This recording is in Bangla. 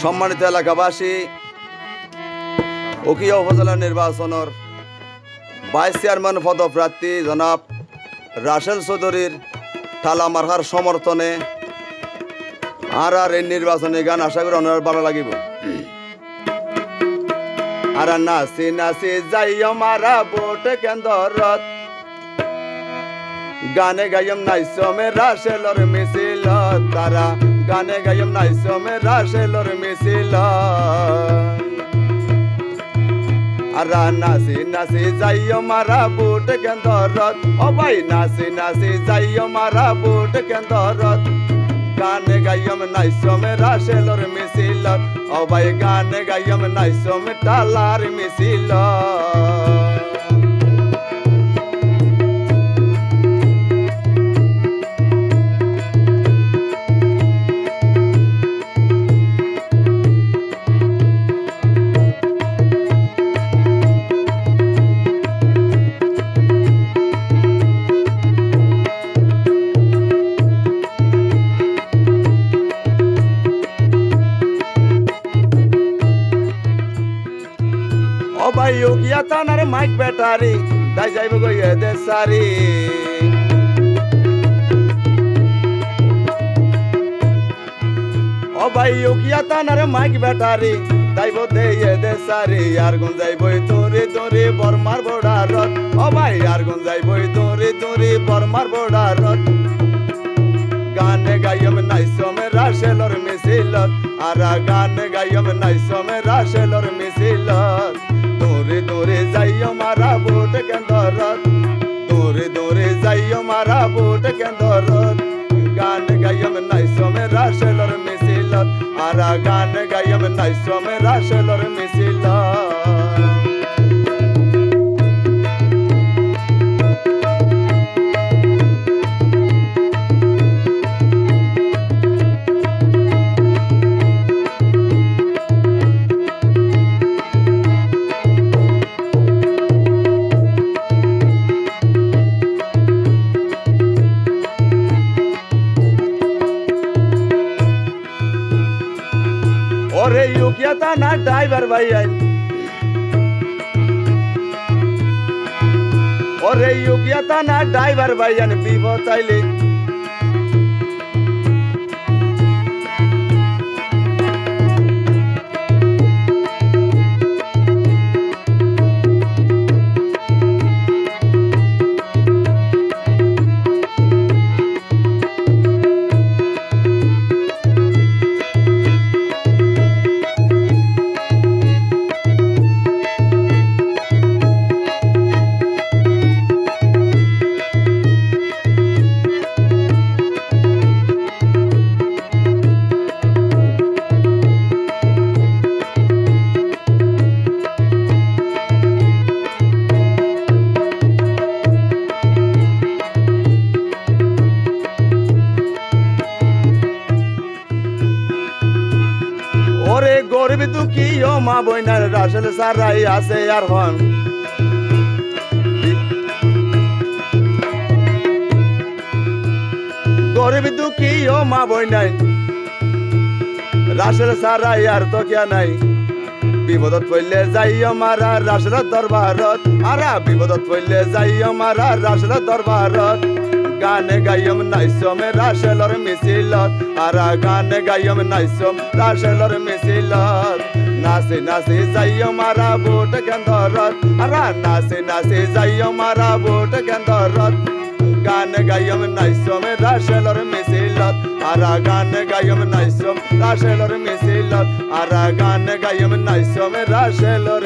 সম্মানিত এলাকাবাসী, উখিয়া উপজেলা নির্বাচনের ভাইস চেয়ারম্যান পদপ্রার্থী জনাব রাসেল চৌধুরীর থালা মার্কার সমর্থনে আর এই নির্বাচনী গান আশা করি অনেক ভালো লাগিব। আর নাচি নাচি যাইও মারা ভোট কেন্দ্রত, গানে গাইম নাইসমে রাসেলর মিছিল, তারা গানে গাইম নাইসমে রাসেলর মিছিল। আর নাচি নাচি যাইও মারা ভোট কেন্দ্রত, ও ভাই নাচি নাচি যাইও মারা ভোট কেন্দ্রত, গানে গাইম নাইসমে রাসেলর মিছিল, ও ভাই গানে গাইম নাইসমে টালার মিছিল। ও ভাই উখিয়া থানার মাইক ব্যাটারি তাই যাইব গইয়ে দেশারি। ও ভাই উখিয়া থানার মাইক ব্যাটারি যাইব দেইয়ে দেশারি। আর গুন যাইবই তোরে তোরে বর্মার বর্ডারত, ও ভাই আর গুন যাইবই তোরে তোরে বর্মার বর্ডারত, গানে গাইম নাইসমে রাসেলর মিছিলত, আর গানে গাইম নাইসমে রাসেলর মিছিলত। দূরে দূরে যাইও মারা ভোট কেন্দ্রত, দূরে দূরে যাইও মারা ভোট কেন্দ্রত, গান গাইম নাইসমে রাসেলর মিছিলত, আর গান গাইম নাইসমে রাসেলর মিছিলত। ওরে উখিয়া থানা ড্রাইভার ভাই আইন, ওরে উখিয়া থানা ড্রাইভার ভাই আইন বিপদ আইলে, ওরে গরিব দুঃখী ও মা বইনার রাসেল সারাই আছে আর হন, গরিব দুঃখী ও মা বইনাই রাসেল সারাই আর তো কিয়া নাই। বিপদত পড়লে যাইও মারা রাসেলের দরবারত, আরা বিপদত পড়লে যাইও মারা রাসেলের দরবারত, গানে গাইম নাইসমে রাসেলর মিছিলত, আর গানে গাইম নাইসম রাসেলর মিছিলত। নাচি নাচি যাইও মারা ভোট কেন্দ্রত, আর নাচি নাচি যাইও মারা ভোট কেন্দ্রত, গান গাইম নাইসমে রাসেলর মিছিলত, আর গান গাইম নাইসম রাসেলর মিছিলত, আর গান গাইম নাইসমে রাসেলর